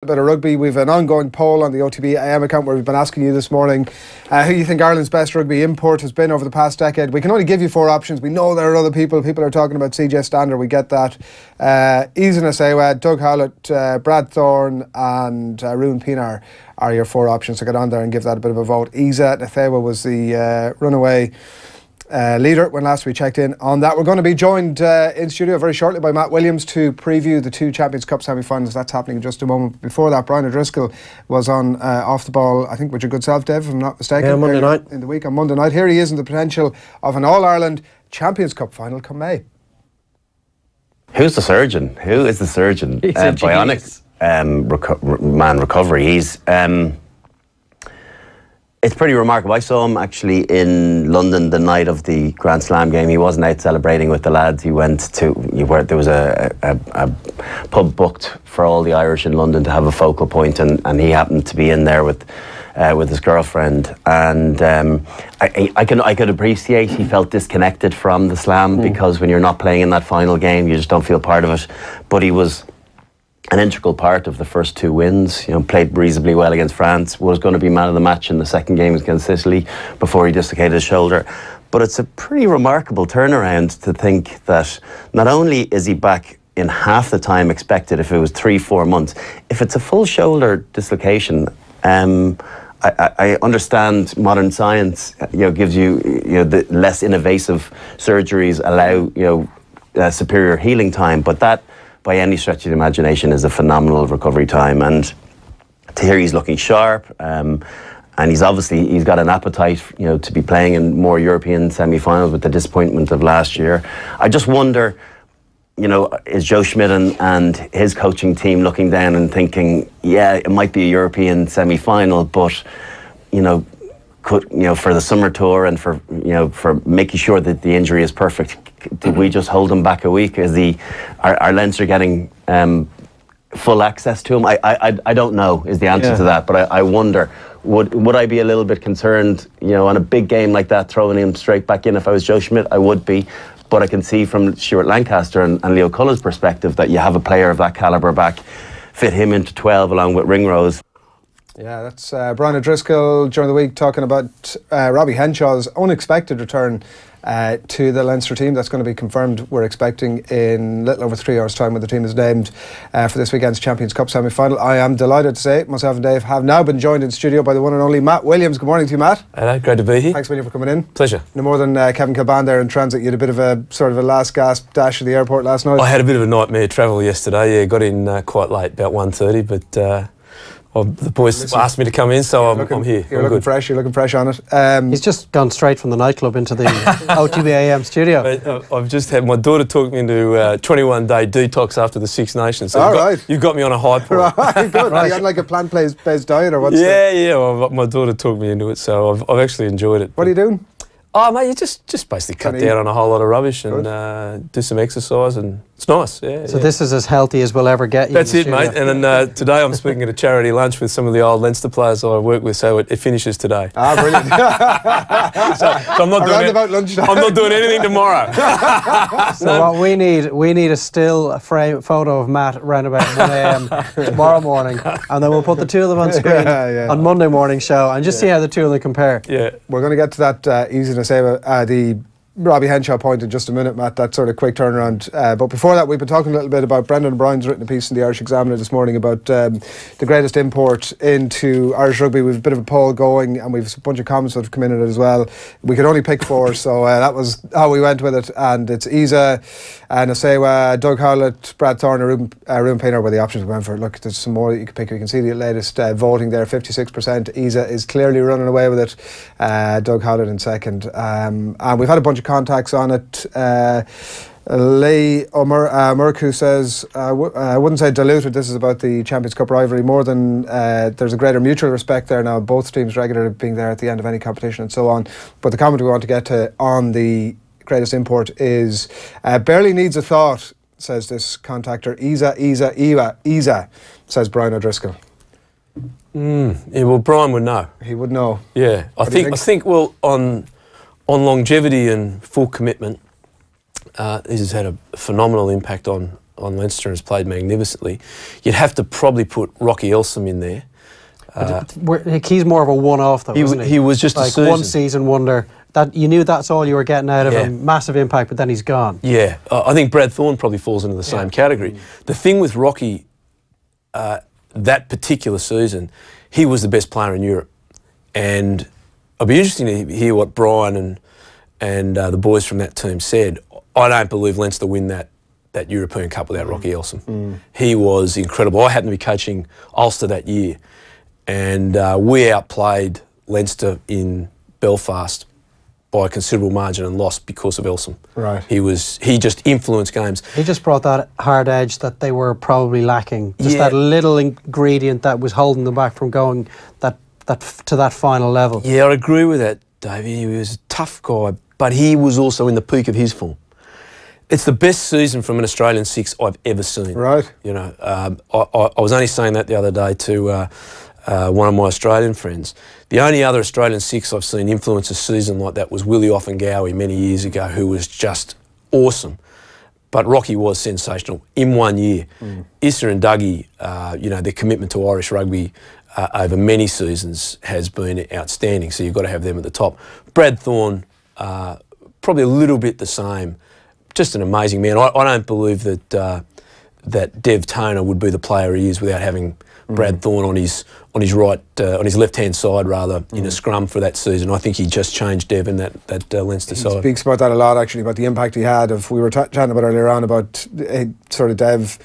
bit of rugby. We've an ongoing poll on the OTB AM account where we've been asking you this morning who you think Ireland's best rugby import has been over the past decade. We can only give you 4 options. We know there are other people. People are talking about CJ Stander. We get that. Isa Nasewa, Doug Howlett, Brad Thorne and Ruan Pienaar are your 4 options. So get on there and give that a bit of a vote. Isa Nasewa was the runaway leader when last we checked in on that. We're going to be joined in studio very shortly by Matt Williams to preview the 2 Champions Cup semi-finals. That's happening in just a moment. Before that, Brian O'Driscoll was on Off the Ball, I think with your good self, Dave, if I'm not mistaken. Yeah, Monday night. In the week on Monday night. Here he is in the potential of an All-Ireland Champions Cup final come May. Who's the surgeon? Who is the surgeon? He's a bionic man recovery. He's... It's pretty remarkable. I saw him actually in London the night of the Grand Slam game. He wasn't out celebrating with the lads. He went to where there was a pub booked for all the Irish in London to have a focal point, and he happened to be in there with his girlfriend. And I could appreciate he felt disconnected from the Slam because when you're not playing in that final game, you just don't feel part of it. But he was an integral part of the first 2 wins. You know, played reasonably well against France, was going to be man of the match in the second game against Italy before he dislocated his shoulder. But it's a pretty remarkable turnaround to think that not only is he back in half the time expected if it was 3-4 months, if it's a full shoulder dislocation, I understand modern science, gives you, the less invasive surgeries allow, superior healing time, but that, by any stretch of the imagination, is a phenomenal recovery time. And to hear he's looking sharp, and he's got an appetite, to be playing in more European semi-finals with the disappointment of last year. I just wonder, is Joe Schmidt and his coaching team looking down and thinking, yeah, it might be a European semi-final, but could for the summer tour and for making sure that the injury is perfect, did we just hold him back a week? Are Leinster getting full access to him? I don't know is the answer to that, but I wonder, would I be a little bit concerned, on a big game like that, throwing him straight back in? If I was Joe Schmidt, I would be. But I can see from Stuart Lancaster and Leo Cullen's perspective that you have a player of that calibre back, fit him into 12 along with Ringrose. Yeah, that's Brian O'Driscoll during the week talking about Robbie Henshaw's unexpected return to the Leinster team. That's going to be confirmed, we're expecting, in little over 3 hours' time when the team is named for this weekend's Champions Cup semi-final. I am delighted to say myself and Dave have now been joined in studio by the one and only Matt Williams. Good morning to you, Matt. Hello, great to be here. Thanks, William, for coming in. Pleasure. No more than Kevin Kilban there in transit. You had a bit of a sort of a last gasp dash at the airport last night. I had a bit of a nightmare travel yesterday. Yeah, got in quite late, about 1:30, but the boys asked me to come in, so I'm here. You're looking fresh. You're looking fresh on it. He's just gone straight from the nightclub into the OTB AM studio. I've just had my daughter talk me into a 21-day detox after the Six Nations. So you've got me on a high point. Right, good. Right. You had like a plant-based diet or what's Yeah. Well, my daughter talked me into it, so I've actually enjoyed it. What are you doing? Oh, mate, you just basically cut down on a whole lot of rubbish and do some exercise, and it's nice. Yeah. So this is as healthy as we'll ever get you. That's it, mate. And then today I'm speaking at a charity lunch with some of the old Leinster players I work with, so it finishes today. Ah, brilliant. so I'm not doing anything tomorrow. So what we need a still frame photo of Matt around about 1 AM tomorrow morning, and then we'll put the 2 of them on screen on Monday morning show and just see how the 2 of them compare. Yeah, we're going to get to that easy to say the Robbie Henshaw point in just a minute, Matt, that sort of quick turnaround. But before that, we've been talking a little bit about Brendan O'Brien's written a piece in the Irish Examiner this morning about the greatest import into Irish rugby. We've a bit of a poll going and we've a bunch of comments that have come in on it as well. We could only pick 4, so that was how we went with it. And it's Isa Nasewa, Doug Howlett, Brad Thorne, Ruan Pienaar were the options we went for. Look, there's some more that you can pick. You can see the latest voting there, 56%. Isa is clearly running away with it. Doug Howlett in second. And we've had a bunch of contacts on it. Leigh O'Murku says, I wouldn't say diluted, this is about the Champions Cup rivalry, more than there's a greater mutual respect there now, both teams regularly being there at the end of any competition and so on. But the comment we want to get to on the greatest import is, barely needs a thought, says this contactor. Isa, says Brian O'Driscoll. Yeah, well, Brian would know. He would know. Yeah, I think well, on longevity and full commitment, this has had a phenomenal impact on Leinster and has played magnificently. You'd have to probably put Rocky Elsom in there. He's more of a one-off, though, isn't he? He was just like one season wonder. That you knew that's all you were getting out of him. Massive impact, but then he's gone. Yeah, I think Brad Thorne probably falls into the same category. The thing with Rocky, that particular season, he was the best player in Europe, and I'd be interested to hear what Brian and the boys from that team said. I don't believe Leinster win that European Cup without Rocky Elsom. He was incredible. I happened to be coaching Ulster that year, and we outplayed Leinster in Belfast by a considerable margin and lost because of Elsom. Right. He just influenced games. He just brought that hard edge that they were probably lacking. Just that little ingredient that was holding them back from going to that final level. Yeah, I agree with that, Dave. He was a tough guy, but he was also in the peak of his form. It's the best season from an Australian six I've ever seen. Right. You know, I was only saying that the other day to one of my Australian friends. The only other Australian six I've seen influence a season like that was Willie Offengowie many years ago, who was just awesome. But Rocky was sensational in 1 year. Issa and Dougie, you know, their commitment to Irish rugby over many seasons has been outstanding, so you've got to have them at the top. Brad Thorne, probably a little bit the same. Just an amazing man. I don't believe that that Dev Toner would be the player he is without having Brad Thorne on his left-hand side rather in a scrum for that season. I think he just changed Dev in that Leinster side. He speaks about that a lot, actually, about the impact he had. We were chatting about earlier on about sort of Dev.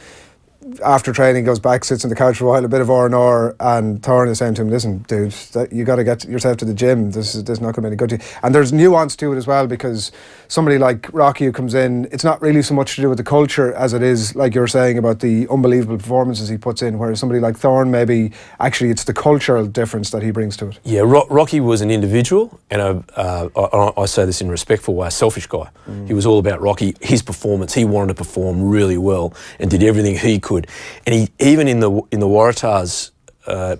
After training, goes back, sits on the couch for a while, a bit of R&R, and Thorne is saying to him, "Listen, dude, you got to get yourself to the gym. This is not going to be any good to you." And there's nuance to it as well, because somebody like Rocky who comes in, it's not really so much to do with the culture as it is, like you're saying, about the unbelievable performances he puts in, whereas somebody like Thorne, maybe actually it's the cultural difference that he brings to it. Yeah, Rocky was an individual, and I say this in a respectful way, a selfish guy. He was all about Rocky, his performance. He wanted to perform really well and did everything he could. And he, even in the Waratahs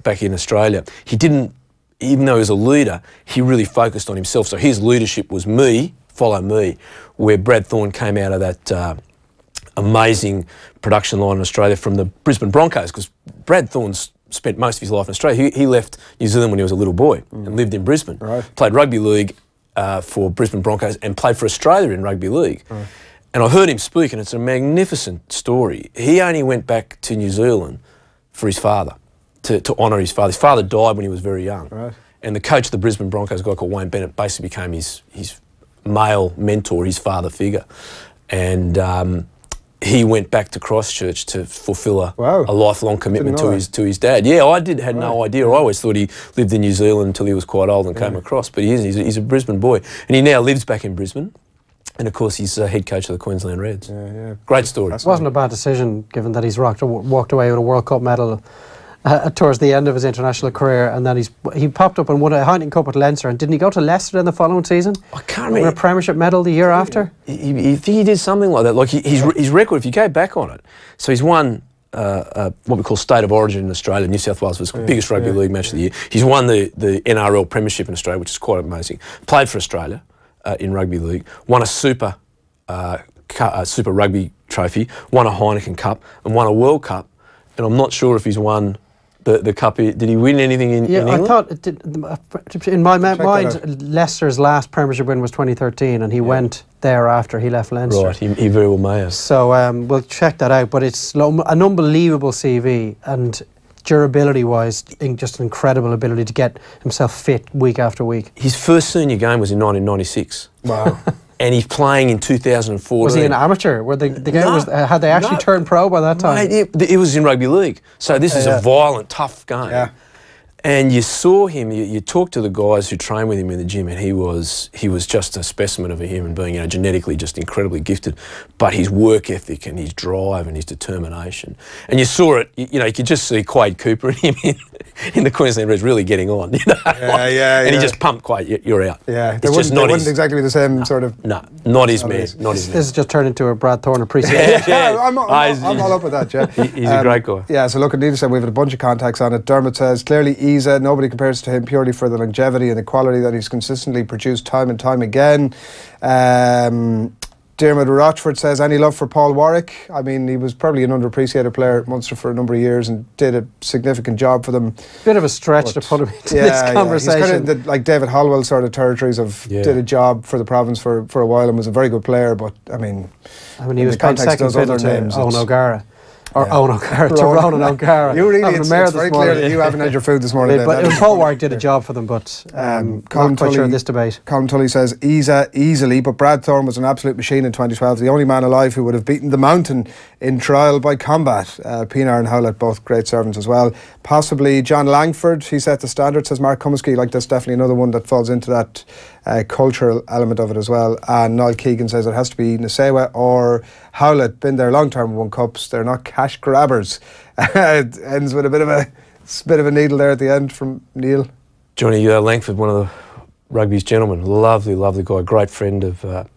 back in Australia, he didn't, even though he was a leader, he really focused on himself. So his leadership was me, follow me, where Brad Thorne came out of that amazing production line in Australia from the Brisbane Broncos, because Brad Thorne's spent most of his life in Australia. He left New Zealand when he was a little boy and lived in Brisbane. Right. Played rugby league for Brisbane Broncos and played for Australia in rugby league. Right. And I heard him speak, and it's a magnificent story. He only went back to New Zealand for his father, to honour his father. His father died when he was very young. Right. And the coach of the Brisbane Broncos, a guy called Wayne Bennett, basically became his male mentor, his father figure. And he went back to Christchurch to fulfil a lifelong commitment to his dad. Yeah, I had no idea. I always thought he lived in New Zealand until he was quite old and came across. But he's a Brisbane boy. And he now lives back in Brisbane. And of course, he's head coach of the Queensland Reds. Yeah. Great story. It wasn't a bad decision, given that he's walked away with a World Cup medal towards the end of his international career, and then he popped up and won a Heineken Cup at Leinster. And didn't he go to Leicester in the following season? I can't remember. Won a Premiership medal the year after. He did something like that. Like his record, if you go back on it, so he's won what we call State of Origin in Australia. New South Wales was the biggest rugby league match of the year. He's won the NRL Premiership in Australia, which is quite amazing. Played for Australia in rugby league. Won a Super Rugby trophy, won a Heineken Cup, and won a World Cup. And I'm not sure if he's won the cup. Did he win anything in England? I thought it did, in my mind, Leicester's last Premiership win was 2013, and he went there after he left Leinster. Right, he very well may have. So we'll check that out. But it's an unbelievable CV, and durability-wise, just an incredible ability to get himself fit week after week. His first senior game was in 1996. Wow. And he's playing in 2014. Was he an amateur? Were the game had they actually turned pro by that time? Mate, it was in rugby league. So this is a violent, tough game. Yeah. And you saw him, you talked to the guys who train with him in the gym, and he was just a specimen of a human being, genetically just incredibly gifted. But his work ethic and his drive and his determination. And you saw it, you could just see Quade Cooper and him in the Queensland Reds really getting on. And he just pumped Quade, you're out. Yeah, they wouldn't exactly be the same sort of... No, not his man. This has just turned into a Brad Thorne appreciation. I'm all up with that, yeah. He's a great guy. Yeah, so look, at needless to say, we've had a bunch of contacts on it. Dermot says, clearly nobody compares to him purely for the longevity and the quality that he's consistently produced time and time again. Dermot Rochford says, any love for Paul Warwick? I mean, he was probably an underappreciated player at Munster for a number of years and did a significant job for them. Bit of a stretch to put him into this conversation. He's kind of like David Hollowell sort of territories of did a job for the province for a while and was a very good player, but I mean he was playing second fiddle to Owen O'Gara. Or Owen O'Gara to Ronan O'Gara. You really, it's very clear that you haven't had your food this morning. But Paul Warwick did a job for them, but not quite sure in this debate. Colin Tully says, easily, but Brad Thorne was an absolute machine in 2012. The only man alive who would have beaten the Mountain in trial by combat. Pienaar and Howlett, both great servants as well. Possibly John Langford, he set the standard, says Mark Cummesky. Like, that's definitely another one that falls into that cultural element of it as well. And Niall Keegan says it has to be Nasewa or Howlett. Been there long term, won cups. They're not cash grabbers. It ends with a bit of a needle there at the end from Neil. Johnny Langford, one of the rugby's gentlemen, lovely guy, great friend of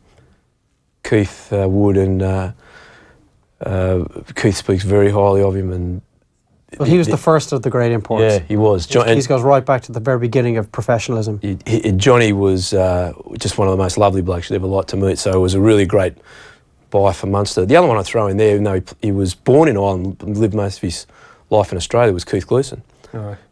Keith Wood, and Keith speaks very highly of him. And well, he was the first of the great imports. Yeah, he was. He goes right back to the very beginning of professionalism. Johnny was just one of the most lovely blokes you'd ever like to meet, so it was a really great buy for Munster. The other one I throw in there, even though he was born in Ireland and lived most of his life in Australia, was Keith Gleeson,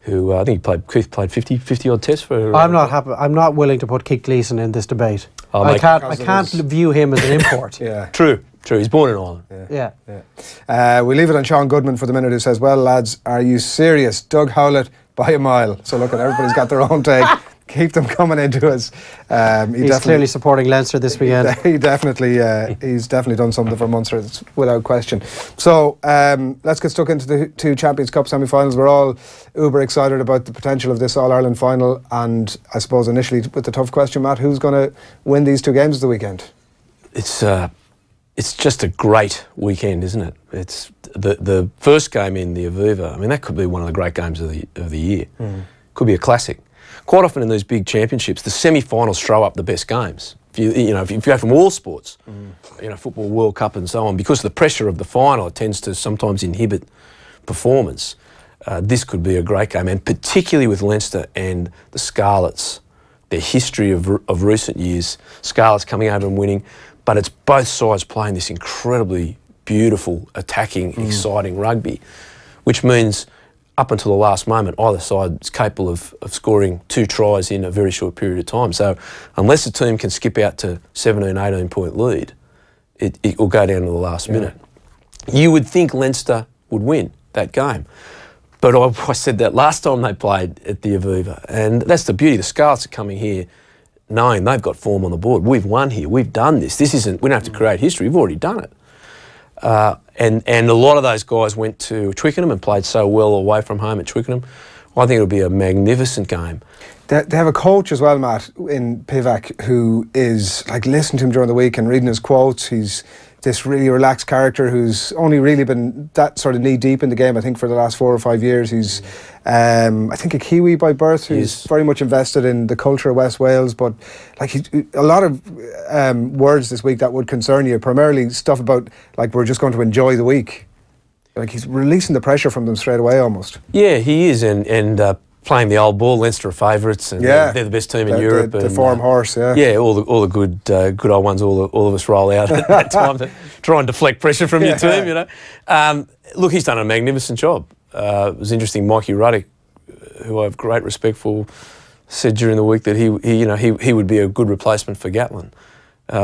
who I think Keith played 50 odd tests for. I'm not happy. I'm not willing to put Keith Gleeson in this debate. I can't view him as an import. True. He's born in Ireland. We leave it on Sean Goodman for the minute, who says, well, lads, are you serious? Doug Howlett by a mile. So look, everybody's got their own take. Keep them coming into us. He's clearly supporting Leinster this weekend. He's definitely done something for Munster, without question. So let's get stuck into the two Champions Cup semi-finals. We're all uber excited about the potential of this All-Ireland final, and I suppose initially with the tough question, Matt, who's going to win these two games of the weekend? It's just a great weekend, isn't it? It's the first game in the Aviva. I mean, that could be one of the great games of the year. Could be a classic. Quite often in these big championships, the semi-finals throw up the best games. If you go from all sports, football, World Cup, and so on, because the pressure of the final tends to sometimes inhibit performance. This could be a great game, and particularly with Leinster and the Scarlets, their history of recent years. Scarlets coming over and winning, but it's both sides playing this incredibly beautiful, attacking, exciting rugby, which means up until the last moment, either side is capable of scoring 2 tries in a very short period of time. So unless a team can skip out to 17, 18 point lead, it will go down to the last minute. You would think Leinster would win that game. But I said that last time they played at the Aviva, and that's the beauty. The Scarlets are coming here knowing they've got form on the board. We've won here. We've done this. We don't have to create history. We've already done it. And a lot of those guys went to Twickenham and played so well away from home at Twickenham. I think it'll be a magnificent game. They have a coach as well, Matt, in Pivac, who is, like, listening to him during the week and reading his quotes. He's this really relaxed character who's only really been that sort of knee deep in the game, I think, for the last 4 or 5 years. He's, I think, a Kiwi by birth who's very much invested in the culture of West Wales, but like a lot of words this week that would concern you, primarily stuff about, like, we're just going to enjoy the week. Like, he's releasing the pressure from them straight away almost. Yeah, he is, and playing the old ball. Leinster are favourites, and they're the best team in Europe. The form horse, all the good old ones. All of us roll out at that time to try and deflect pressure from your team. Look, he's done a magnificent job. It was interesting. Mikey Ruddock, who I have great respect for, said during the week that he would be a good replacement for Gatlin.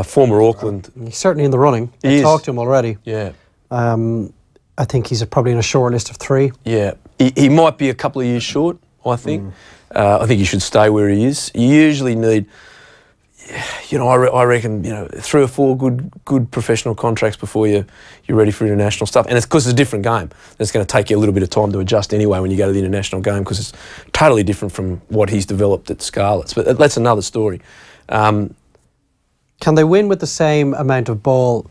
Former Auckland. He's certainly in the running. I talked to him already. Yeah. I think he's probably in a short list of 3. Yeah. He might be a couple of years short, I think. I think he should stay where he is. You usually need, I reckon, 3 or 4 good professional contracts before you're ready for international stuff. And it's because it's a different game. It's going to take you a little bit of time to adjust anyway when you go to the international game, because it's totally different from what he's developed at Scarlets. But that's another story. Can they win with the same amount of ball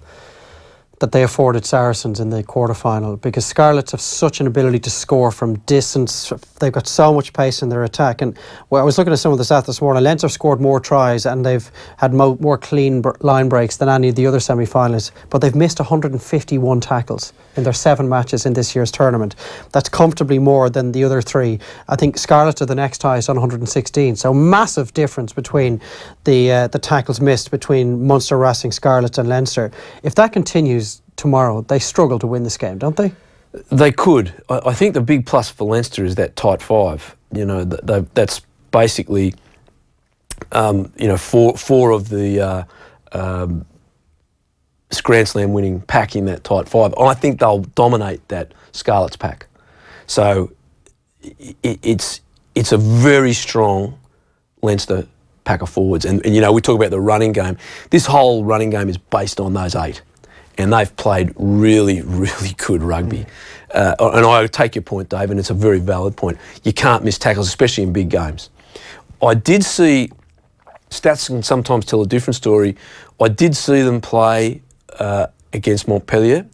that they afforded Saracens in the quarter-final, because Scarlets have such an ability to score from distance. They've got so much pace in their attack. And I was looking at some of the stats this morning. Leinster scored more tries and they've had more clean line breaks than any of the other semi-finalists, but they've missed 151 tackles in their 7 matches in this year's tournament. That's comfortably more than the other 3. I think Scarlets are the next highest on 116. So massive difference between the tackles missed between Munster, Racing, Scarlets and Leinster. If that continues tomorrow, they struggle to win this game, don't they? They could. I think the big plus for Leinster is that tight 5. You know, that's basically, you know, four of the Grand Slam winning pack in that tight 5. I think they'll dominate that Scarlets pack. So it's a very strong Leinster pack of forwards. And you know, we talk about the running game. This whole running game is based on those 8. And they've played really, really good rugby. And I take your point, Dave, and it's a very valid point. You can't miss tackles, especially in big games. I did see, stats can sometimes tell a different story, I did see them play against Montpellier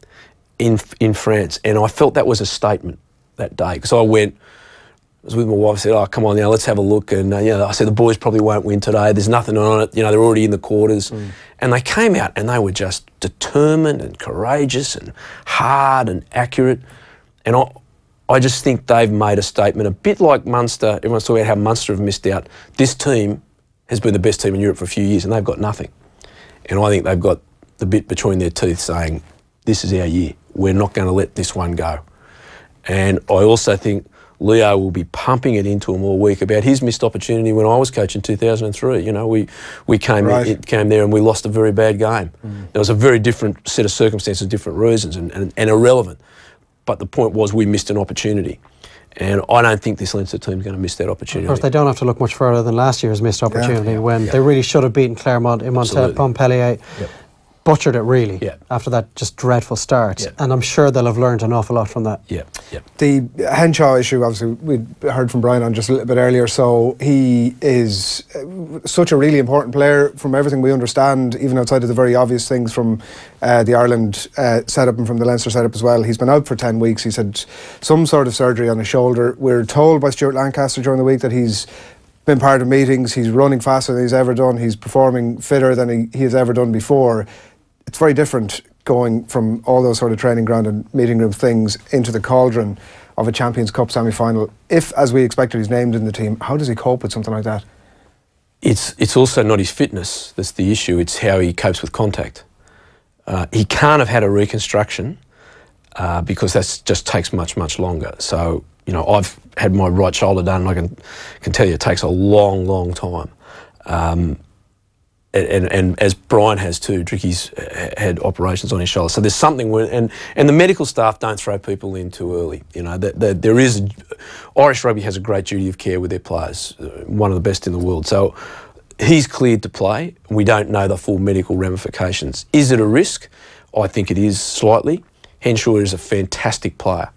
in France, and I felt that was a statement that day, because I was with my wife, I said, oh, come on now, let's have a look. And you know, I said, the boys probably won't win today. There's nothing on it. You know, they're already in the quarters. And they came out and they were just determined and courageous and hard and accurate. And I just think they've made a statement, a bit like Munster. Everyone's talking about how Munster have missed out. This team has been the best team in Europe for a few years and they've got nothing. And I think they've got the bit between their teeth saying, this is our year. We're not going to let this one go. And I also think Leo will be pumping it into him all week about his missed opportunity when I was coaching in 2003. You know, we came there and we lost a very bad game. There was a very different set of circumstances, different reasons, and irrelevant. But the point was we missed an opportunity. And I don't think this Leinster team's going to miss that opportunity. Of course, they don't have to look much further than last year's missed opportunity when they really should have beaten Clermont in Montpellier. Butchered it really after that just dreadful start, and I'm sure they'll have learned an awful lot from that. The Henshaw issue, obviously we heard from Brian on just a little bit earlier, so he is such a really important player from everything we understand, even outside of the very obvious things from the Ireland setup and from the Leinster setup as well. He's been out for 10 weeks. He's had some sort of surgery on his shoulder. We're told by Stuart Lancaster during the week that he's been part of meetings, he's running faster than he's ever done, he's performing fitter than he has ever done before. It's very different going from all those sort of training ground and meeting room things into the cauldron of a Champions Cup semi-final. If, as we expected, he's named in the team, how does he cope with something like that? It's also not his fitness that's the issue, it's how he copes with contact. He can't have had a reconstruction because that just takes much, much longer. So, you know, I've had my right shoulder done and I can tell you it takes a long, long time. And as Brian has too, Dricky's had operations on his shoulder. So there's something and the medical staff don't throw people in too early. You know, there is Irish rugby has a great duty of care with their players, one of the best in the world. So he's cleared to play. We don't know the full medical ramifications. Is it a risk? I think it is slightly. Henshaw is a fantastic player.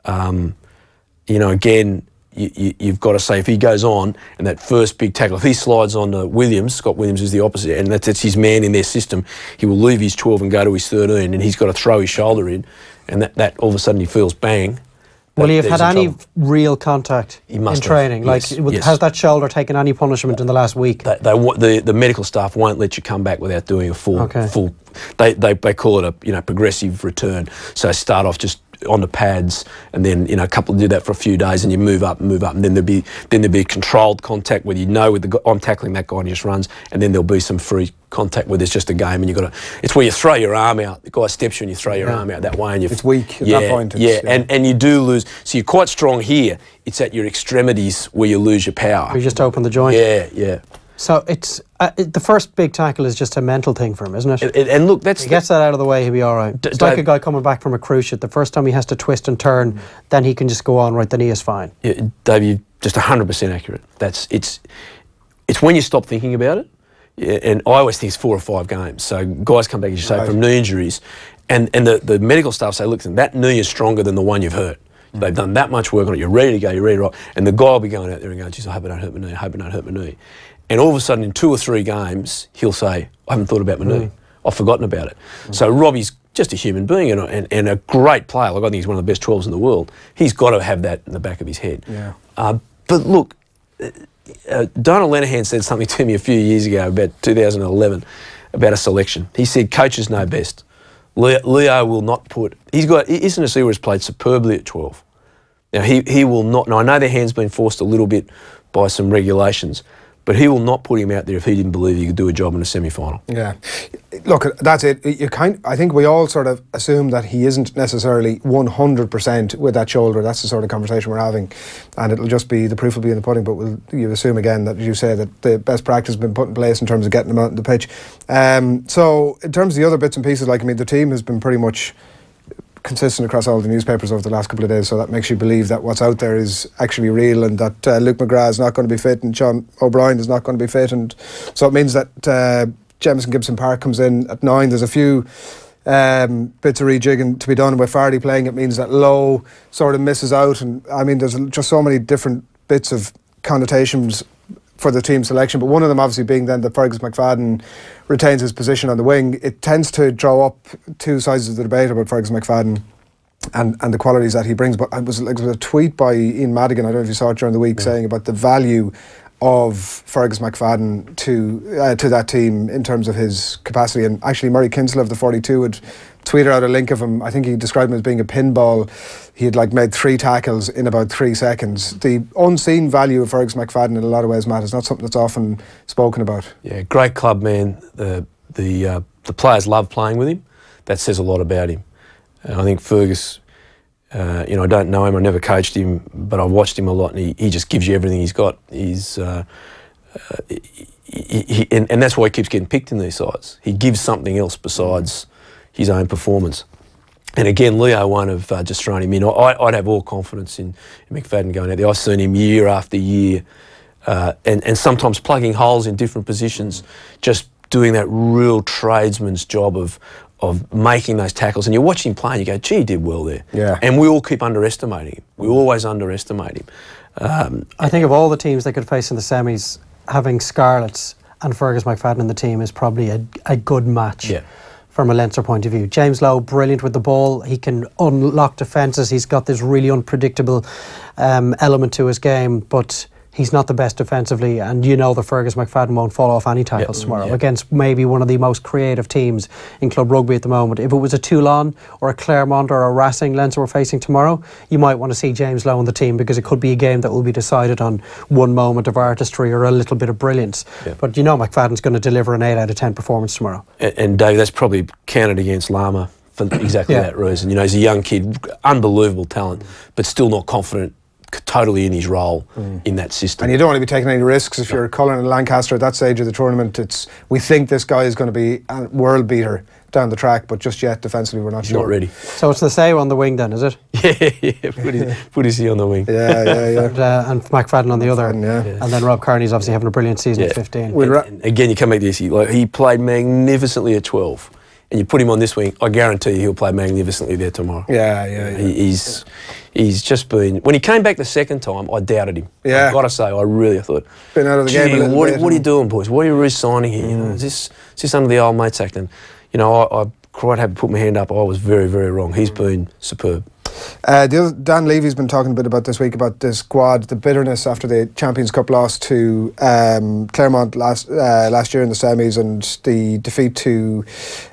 You know, again, you've got to say, if he goes on and that first big tackle, if he slides on to Williams, Scott Williams is the opposite, and that's his man in their system, he will leave his 12 and go to his 13, and he's got to throw his shoulder in, and that all of a sudden he feels bang. Will he have had any real contact in training? Yes, like, has that shoulder taken any punishment in the last week? The medical staff won't let you come back without doing a full. They call it a progressive return. So start off just on the pads, and then a couple do that for a few days, and you move up, and then there'll be controlled contact where I'm tackling that guy and he just runs, and then there'll be some free contact where there's just a game, and it's where you throw your arm out. The guy steps you and you throw your arm out that way, and it's weak at that point. And you do lose. So you're quite strong here. It's at your extremities where you lose your power. You just open the joint. Yeah. So it's the first big tackle is just a mental thing for him, isn't it? And look, he gets that out of the way, he'll be all right. It's like a guy coming back from a cruciate. The first time he has to twist and turn, then he can just go on, right, then he is fine. Yeah, Dave, you're just 100% accurate. It's when you stop thinking about it. Yeah, and I always think it's 4 or 5 games. So guys come back, as you say, from knee injuries, and the medical staff say, look, that knee is stronger than the one you've hurt. They've done that much work on it. You're ready to go. You're ready to rock. And the guy will be going out there and going, geez, I hope I don't hurt my knee. I hope I don't hurt my knee. And all of a sudden, in 2 or 3 games, he'll say, I haven't thought about my knee. I've forgotten about it. So Robbie's just a human being and a great player. Like I think he's one of the best 12s in the world. He's got to have that in the back of his head. Yeah. But look, Donald Lenihan said something to me a few years ago, about 2011, about a selection. He said, coaches know best. Leo will not put... Isn't Asiwa's played superbly at 12. Now, he will not... Now, I know their hand's been forced a little bit by some regulations, but he will not put him out there if he didn't believe he could do a job in a semi-final. Yeah. Look, that's it. I think we all sort of assume that he isn't necessarily 100% with that shoulder. That's the sort of conversation we're having. And it'll just be, the proof will be in the pudding, but you assume again that, as you say, that the best practice has been put in place in terms of getting him out on the pitch. So, in terms of the other bits and pieces, like, I mean, the team has been pretty much consistent across all the newspapers over the last couple of days, so that makes you believe that what's out there is actually real, and that Luke McGrath is not going to be fit and Sean O'Brien is not going to be fit, and so it means that Jamison Gibson Park comes in at 9. There's a few bits of rejigging to be done with Fardy playing. It means that Lowe sort of misses out, and I mean there's just so many different bits of connotations for the team selection, but one of them obviously being then that Fergus McFadden retains his position on the wing. It tends to draw up two sides of the debate about Fergus McFadden and the qualities that he brings, but it was a tweet by Ian Madigan, I don't know if you saw it during the week, saying about the value of Fergus McFadden to that team in terms of his capacity. And actually Murray Kinsella of the 42 would tweeted out a link of him. I think he described him as being a pinball. He had like made 3 tackles in about 3 seconds. The unseen value of Fergus McFadden in a lot of ways, Matt, is not something that's often spoken about. Yeah, great club man. The players love playing with him. That says a lot about him. And I think Fergus, I don't know him, I never coached him, but I've watched him a lot, and he just gives you everything he's got. He's and that's why he keeps getting picked in these sides. He gives something else besides his own performance. And again, Leo won't have just thrown him in. I'd have all confidence in McFadden going out there. I've seen him year after year, and sometimes plugging holes in different positions, just doing that real tradesman's job of making those tackles. And you watch him play and you go, gee, he did well there. Yeah. And we all keep underestimating him. We always underestimate him. I think of all the teams they could face in the semis, having Scarlets and Fergus McFadden in the team is probably a good match. Yeah. From a Leinster point of view. James Lowe, brilliant with the ball. He can unlock defences. He's got this really unpredictable element to his game, but he's not the best defensively, and you know that Fergus McFadden won't fall off any tackles tomorrow against maybe one of the most creative teams in club rugby at the moment. If it was a Toulon or a Claremont or a Racing Leinster we're facing tomorrow, you might want to see James Lowe on the team, because it could be a game that will be decided on one moment of artistry or a little bit of brilliance. Yeah. But you know McFadden's going to deliver an 8 out of 10 performance tomorrow. And Dave, that's probably counted against Lama for exactly that reason. You know, he's a young kid, unbelievable talent, but still not confident totally in his role in that system. And you don't want to be taking any risks if you're Cullen and Lancaster at that stage of the tournament. We think this guy is going to be a world beater down the track, but just yet defensively we're not sure. Not ready. So it's the same on the wing then, is it? Yeah. Put his on the wing. Yeah. And McFadden on the other. And then Rob Kearney's obviously having a brilliant season at 15. And again, you come back to this. He played magnificently at 12. And you put him on this wing, I guarantee you he'll play magnificently there tomorrow. Yeah. He's just been... When he came back the second time, I doubted him. Yeah. I've got to say, I thought... Been out of the game a little bit. What are you doing, boys? What are you re-signing here? You know, is this under the old mates act? And, you know, I quite happy to put my hand up. I was very, very wrong. He's been superb. Dan Levy's been talking a bit about this week about the squad, the bitterness after the Champions Cup loss to Claremont last year in the semis, and the defeat to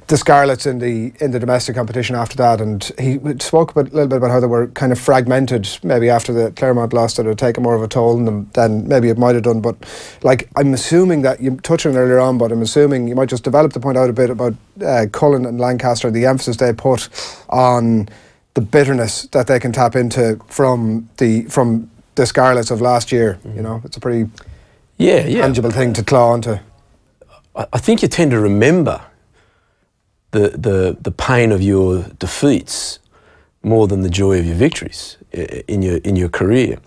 the Scarlets in the domestic competition after that. And he spoke a little bit about how they were kind of fragmented maybe after the Claremont loss, that it had taken more of a toll on them than maybe it might have done. But like, I'm assuming that you touched on it earlier on, but I'm assuming you might just develop the point out a bit about Cullen and Lancaster, the emphasis they put on the bitterness that they can tap into from the Scarlets of last year. You know, it's a pretty tangible thing to claw onto. I think you tend to remember the pain of your defeats more than the joy of your victories in your career,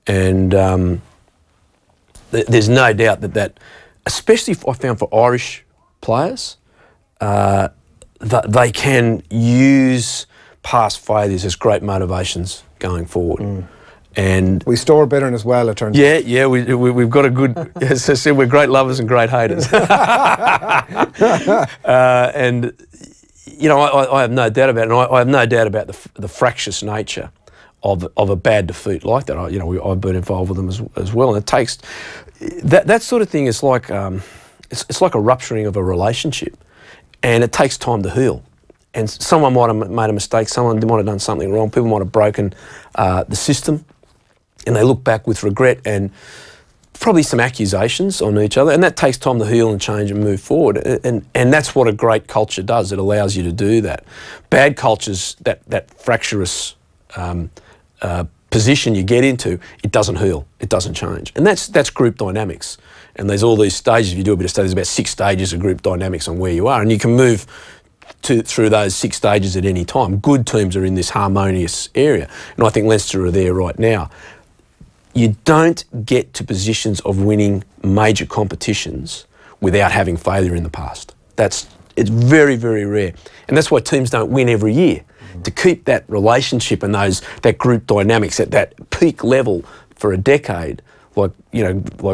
and there's no doubt that especially I found for Irish players, that they can use past failures as great motivations going forward. And we store bitterness well, it turns out. Yeah, we've got a good, as I said, we're great lovers and great haters. And you know, I have no doubt about it, and I have no doubt about the fractious nature of a bad defeat like that. I've been involved with them as well, and it takes that sort of thing is like it's like a rupturing of a relationship, and it takes time to heal. And someone might have made a mistake, someone might have done something wrong, people might have broken the system, and they look back with regret and probably some accusations on each other, and that takes time to heal and change and move forward. And that's what a great culture does. It allows you to do that. Bad cultures, that fractious position you get into, it doesn't heal, it doesn't change. And that's group dynamics. And there's all these stages. If you do a bit of study, there's about 6 stages of group dynamics on where you are, and you can move through those 6 stages at any time. Good teams are in this harmonious area, and I think Leinster are there right now. You don't get to positions of winning major competitions without having failure in the past. It's very, very rare, and that's why teams don't win every year. To keep that relationship and that group dynamics at that peak level for a decade, like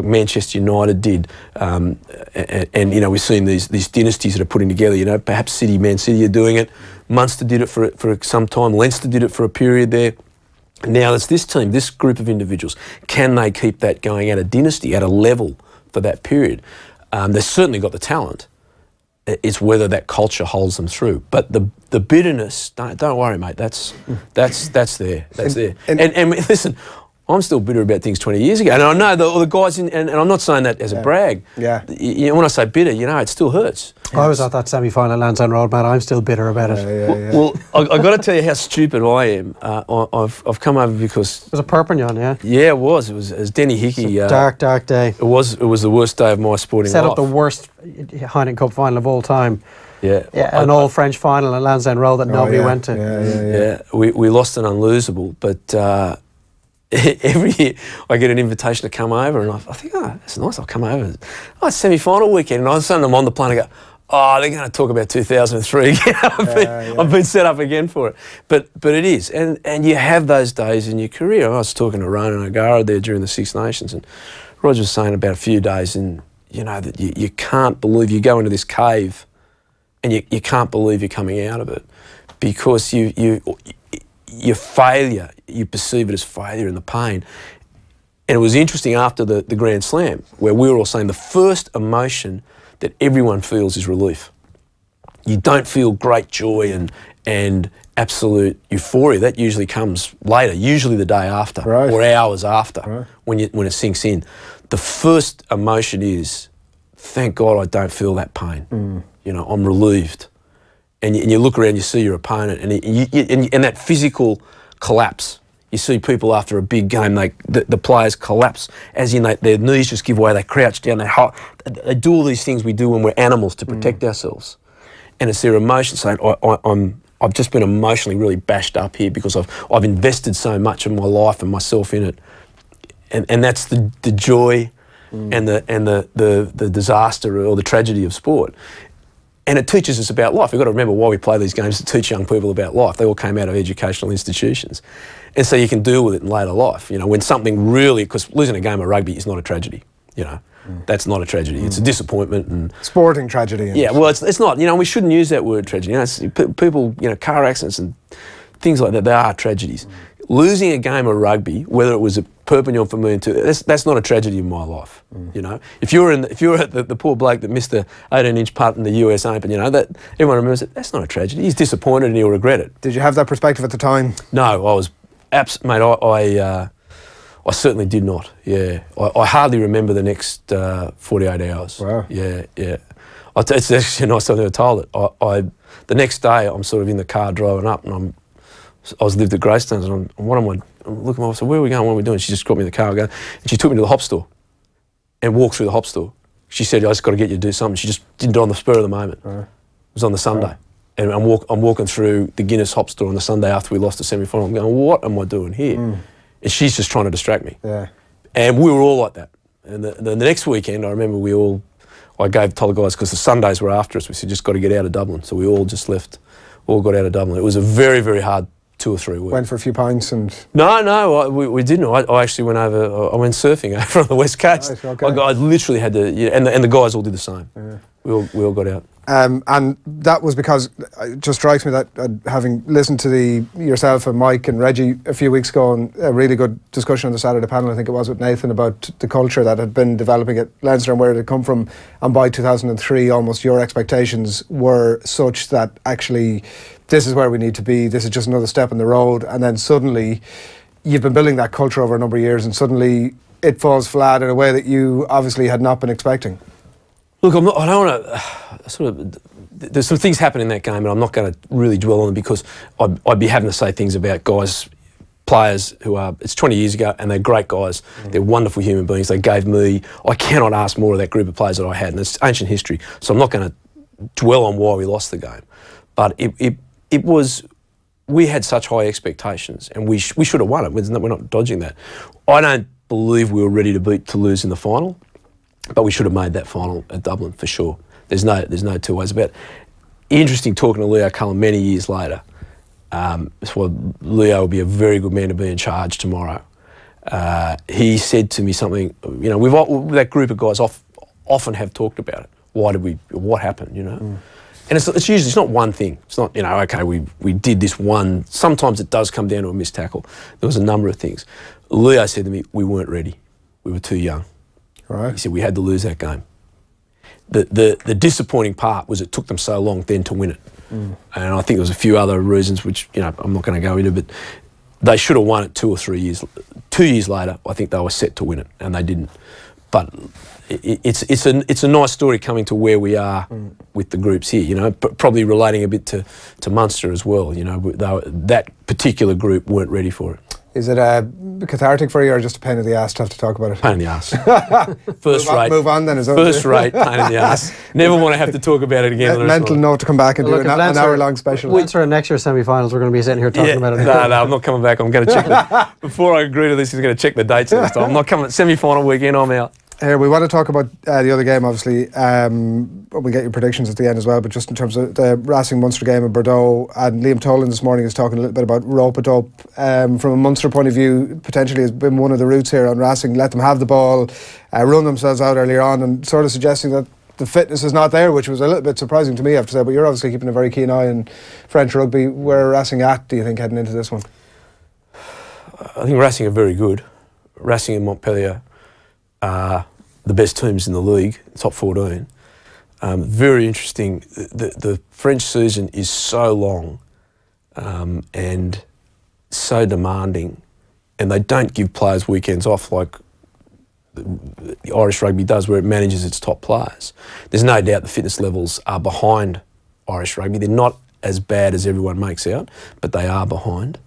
Manchester United did, and we've seen these dynasties that are putting together. Perhaps Man City are doing it. Munster did it for some time. Leinster did it for a period there. Now it's this team, this group of individuals. Can they keep that going at a dynasty, at a level for that period? They've certainly got the talent. It's whether that culture holds them through. But the bitterness, don't worry, mate. That's there. That's there. And listen, I'm still bitter about things 20 years ago, and I know the guys and I'm not saying that as a brag. Yeah. When I say bitter, it still hurts. I was at that semi-final at Lansdowne Road, man. I'm still bitter about it. Well, I've got to tell you how stupid I am. I've come over because it was a Perpignan, yeah. Yeah, it was. It was Denny Hickey. It was a dark day. It was the worst day of my sporting life. Set up the worst Heineken Cup final of all time. Yeah, an all-French final at Lansdowne Road that nobody went to. Yeah. We lost an unlosable, but every year I get an invitation to come over, and I think, that's nice, I'll come over. It's semi-final weekend, and all of a sudden I'm on the plane and I go, they're going to talk about 2003 again. I've been set up again for it. But it is, and you have those days in your career. I was talking to Ronan O'Gara there during the Six Nations, and Roger was saying about a few days, and that you can't believe you go into this cave, and you can't believe you're coming out of it, because your failure, you perceive it as failure and the pain. And it was interesting after the Grand Slam, where we were all saying the first emotion that everyone feels is relief. You don't feel great joy and absolute euphoria. That usually comes later, usually the day after, or hours after, when it sinks in. The first emotion is, thank God I don't feel that pain. I'm relieved. And you look around, you see your opponent, and that physical collapse. You see people after a big game, the players collapse, as in their knees just give way, they crouch down, they do all these things we do when we're animals to protect ourselves. And it's their emotion saying, I've just been emotionally really bashed up here because I've invested so much of my life and myself in it. And that's the joy and the disaster or the tragedy of sport. And it teaches us about life. We've got to remember why we play these games, to teach young people about life. They all came out of educational institutions. And so you can deal with it in later life. When something really, because losing a game of rugby is not a tragedy, That's not a tragedy. It's a disappointment. And sporting tragedy. Yeah, well, it's not. We shouldn't use that word tragedy. People, car accidents and things like that, they are tragedies. Losing a game of rugby, whether it was a Perpignan for me, that's not a tragedy in my life. If you're at the poor bloke that missed the 18-inch putt in the US Open, that everyone remembers it. That's not a tragedy. He's disappointed and he'll regret it. Did you have that perspective at the time? No, I was mate. I certainly did not. Yeah, I hardly remember the next 48 hours. Wow. Yeah. It's actually nice I've never told it. The next day I'm sort of in the car driving up, and I was lived at Greystones, and I'm looking at my wife, so where are we going, what are we doing? She just got me in the car, and she took me to the hop store and walked through the hop store. She said, I just got to get you to do something. She just did it on the spur of the moment. It was on the Sunday. And I'm walking through the Guinness hop store on the Sunday after we lost the semi-final. I'm going, what am I doing here? And she's just trying to distract me. And we were all like that. And the next weekend, I remember I told the guys, because the Sundays were after us, we said, just got to get out of Dublin. So we all just left, all got out of Dublin. It was a very, very hard 2 or 3 weeks. Went for a few pints and... No, we didn't. I actually went over, I went surfing over on the West Coast. Nice, okay. I literally had to, and the guys all did the same. We all got out. And that was because it just strikes me that having listened to yourself and Mike and Reggie a few weeks ago, and a really good discussion on the Saturday panel, I think it was with Nathan, about the culture that had been developing at Leinster and where it had come from. And by 2003, almost your expectations were such that actually this is where we need to be. This is just another step on the road. And then suddenly you've been building that culture over a number of years, and suddenly it falls flat in a way that you obviously had not been expecting. Look, I don't want to there's some things happen in that game, and I'm not going to really dwell on them because I'd be having to say things about players who are, it's 20 years ago, and they're great guys. They're wonderful human beings. They gave me, I cannot ask more of that group of players that I had, and it's ancient history. So I'm not going to dwell on why we lost the game. But it was, we had such high expectations, and we should have won it. We're not dodging that. I don't believe we were ready to lose in the final. But we should have made that final at Dublin for sure. There's no two ways about it. Interesting talking to Leo Cullen many years later. So Leo will be a very good man to be in charge tomorrow. He said to me something. You know, that group of guys often have talked about it. What happened? You know, and it's usually it's not one thing. It's not, you know, okay, we did this one. Sometimes it does come down to a missed tackle. There was a number of things. Leo said to me, we weren't ready. We were too young. Right. He said we had to lose that game. The disappointing part was it took them so long then to win it. And I think there was a few other reasons which, you know, I'm not going to go into, but they should have won it 2 or 3 years. 2 years later, I think they were set to win it, and they didn't. But it's a nice story coming to where we are with the groups here. You know, probably relating a bit to Munster as well. You know, that particular group weren't ready for it. Is it cathartic for you, or just a pain in the ass to have to talk about it? Pain in the ass. First rate. Move on then. First rate pain in the ass. Never want to have to talk about it again. Mental note to come back and do an hour-long special. Leinster and next year's semi-finals, we're going to be sitting here talking about it. No, I'm not coming back. I'm going to check before I agree to this, he's going to check the dates this time. I'm not coming. Semi-final weekend, I'm out. Here, we want to talk about the other game, obviously. We'll get your predictions at the end as well, but just in terms of the Racing Munster game in Bordeaux, and Liam Tolan this morning is talking a little bit about rope-a-dope. From a Munster point of view, potentially has been one of the routes here on Racing. Let them have the ball, run themselves out earlier on, and sort of suggesting that the fitness is not there, which was a little bit surprising to me, I have to say. But you're obviously keeping a very keen eye on French rugby. Where are Racing at, do you think, heading into this one? I think Racing are very good. Racing and Montpellier are the best teams in the league, top 14. Very interesting. The French season is so long and so demanding, and they don't give players weekends off like the Irish rugby does, where it manages its top players. There's no doubt the fitness levels are behind Irish rugby. They're not as bad as everyone makes out, but they are behind.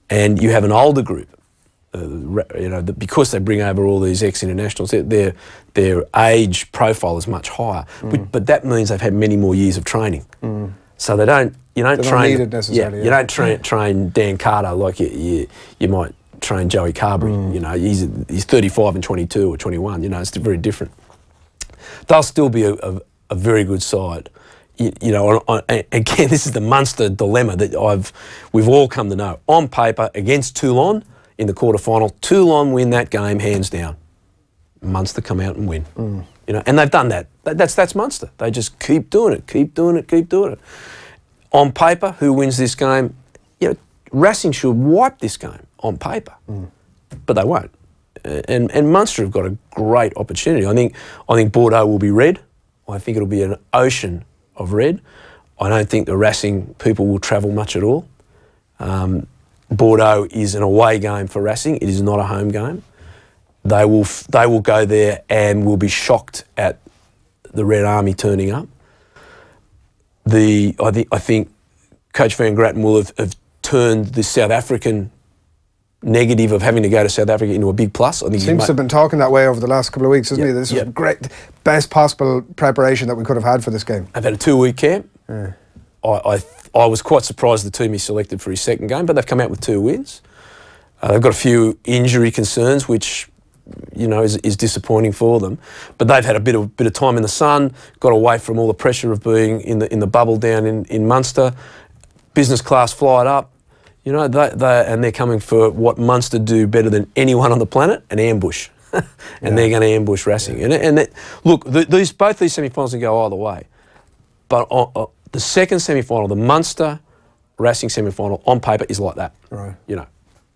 And you have an older group. You know, because they bring over all these ex-internationals, their age profile is much higher. But that means they've had many more years of training. So you don't train necessarily. You don't train Dan Carter like you might train Joey Carberry. You know, he's 35 and 22 or 21. You know, it's very different. They'll still be a very good side. You know, again, this is the Munster dilemma that we've all come to know. On paper, against Toulon in the quarter-final, Toulon win that game hands down. Munster come out and win. You know, and they've done that. That's Munster. They just keep doing it, keep doing it, keep doing it. On paper, who wins this game? You know, Racing should wipe this game on paper, but they won't. And Munster have got a great opportunity. I think Bordeaux will be red. I think it'll be an ocean of red. I don't think the Racing people will travel much at all. Bordeaux is an away game for Racing. It is not a home game. They will go there and will be shocked at the Red Army turning up. I think Coach Van Gratten will have turned the South African negative of having to go to South Africa into a big plus. I think seems to have been talking that way over the last couple of weeks, hasn't he? This was great, best possible preparation that we could have had for this game. They've had a 2-week camp. I was quite surprised the team he selected for his second game, but they've come out with 2 wins. They've got a few injury concerns, which, you know, is disappointing for them. But they've had a bit of time in the sun, got away from all the pressure of being in the bubble down in Munster. Business class flight up, you know, and they're coming for what Munster do better than anyone on the planet, an ambush. And they're going to ambush Racing. And look, both these semi-finals can go either way. But the second semi-final, the Munster Racing semi-final, on paper is like that. Right. You know,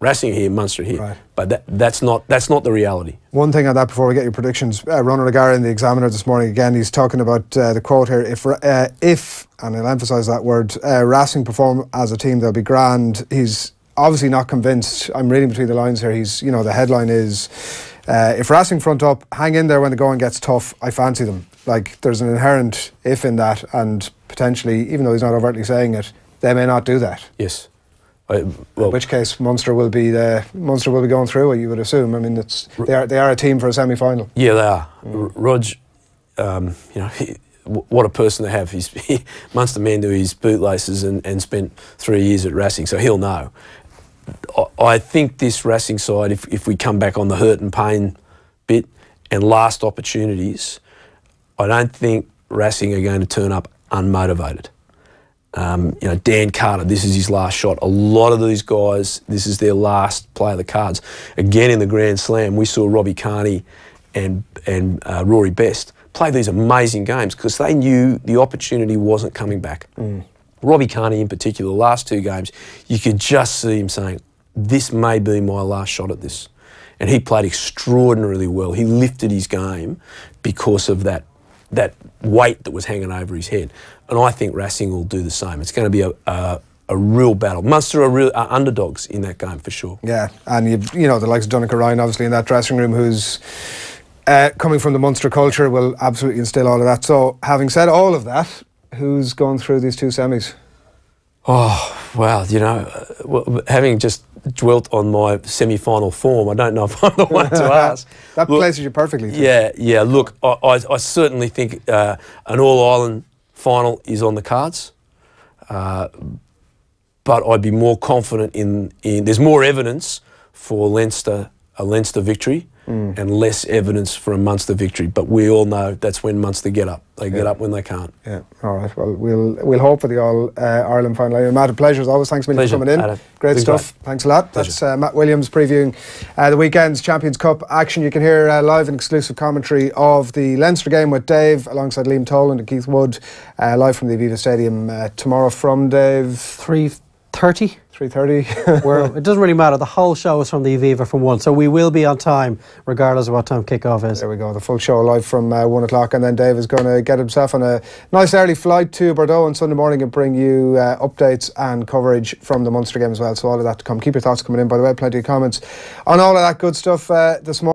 Racing here, Munster here. Right. But that's not the reality. One thing on that before we get your predictions, Ronald O'Gara in the Examiner this morning, again, he's talking about the quote here, if, and I'll emphasise that word, Racing perform as a team, they'll be grand. He's obviously not convinced. I'm reading between the lines here. He's, you know, the headline is, if Racing front up, hang in there when the going gets tough, I fancy them. Like, there's an inherent if in that, and potentially, even though he's not overtly saying it, they may not do that. Yes. Well, in which case, Munster will be going through it, you would assume. I mean, they are a team for a semi-final. Yeah, they are. Rog, you know, what a person to have. Munster man to his bootlaces and spent 3 years at Racing, so he'll know. I think this Racing side, if we come back on the hurt and pain bit and last opportunities, I don't think Racing are going to turn up unmotivated. You know, Dan Carter, this is his last shot. A lot of these guys, this is their last play of the cards. Again, in the Grand Slam, we saw Robbie Carney and Rory Best play these amazing games because they knew the opportunity wasn't coming back. Robbie Carney in particular, the last 2 games, you could just see him saying, this may be my last shot at this. And he played extraordinarily well. He lifted his game because of that weight that was hanging over his head. And I think Racing will do the same. It's going to be a real battle. Munster are underdogs in that game for sure. Yeah, and you know the likes of Donncha Ryan obviously in that dressing room, who's coming from the Munster culture, will absolutely instill all of that. So having said all of that, who's gone through these 2 semis? Oh, well, you know, having just dwelt on my semi-final form, I don't know if I'm the one to ask. That places you perfectly. Yeah. Look, I certainly think an All-Ireland final is on the cards, but I'd be more confident in there's more evidence for a Leinster victory and less evidence for a Munster victory. But we all know that's when Munster get up. They get up when they can't. Yeah. All right. Well, we'll hope for the All-Ireland final. Matt, a pleasure as always. Thanks a million for coming in. Adam. Great stuff. Thanks a lot. Pleasure. That's Matt Williams previewing the weekend's Champions Cup action. You can hear live and exclusive commentary of the Leinster game with Dave alongside Liam Toland and Keith Wood live from the Aviva Stadium tomorrow from Dave. 3:30. 3:30. Where it doesn't really matter. The whole show is from the Aviva from 1, so we will be on time regardless of what time kick-off is. There we go. The full show live from 1 o'clock, and then Dave is going to get himself on a nice early flight to Bordeaux on Sunday morning and bring you updates and coverage from the Munster game as well. So all of that to come. Keep your thoughts coming in. By the way, plenty of comments on all of that good stuff this morning.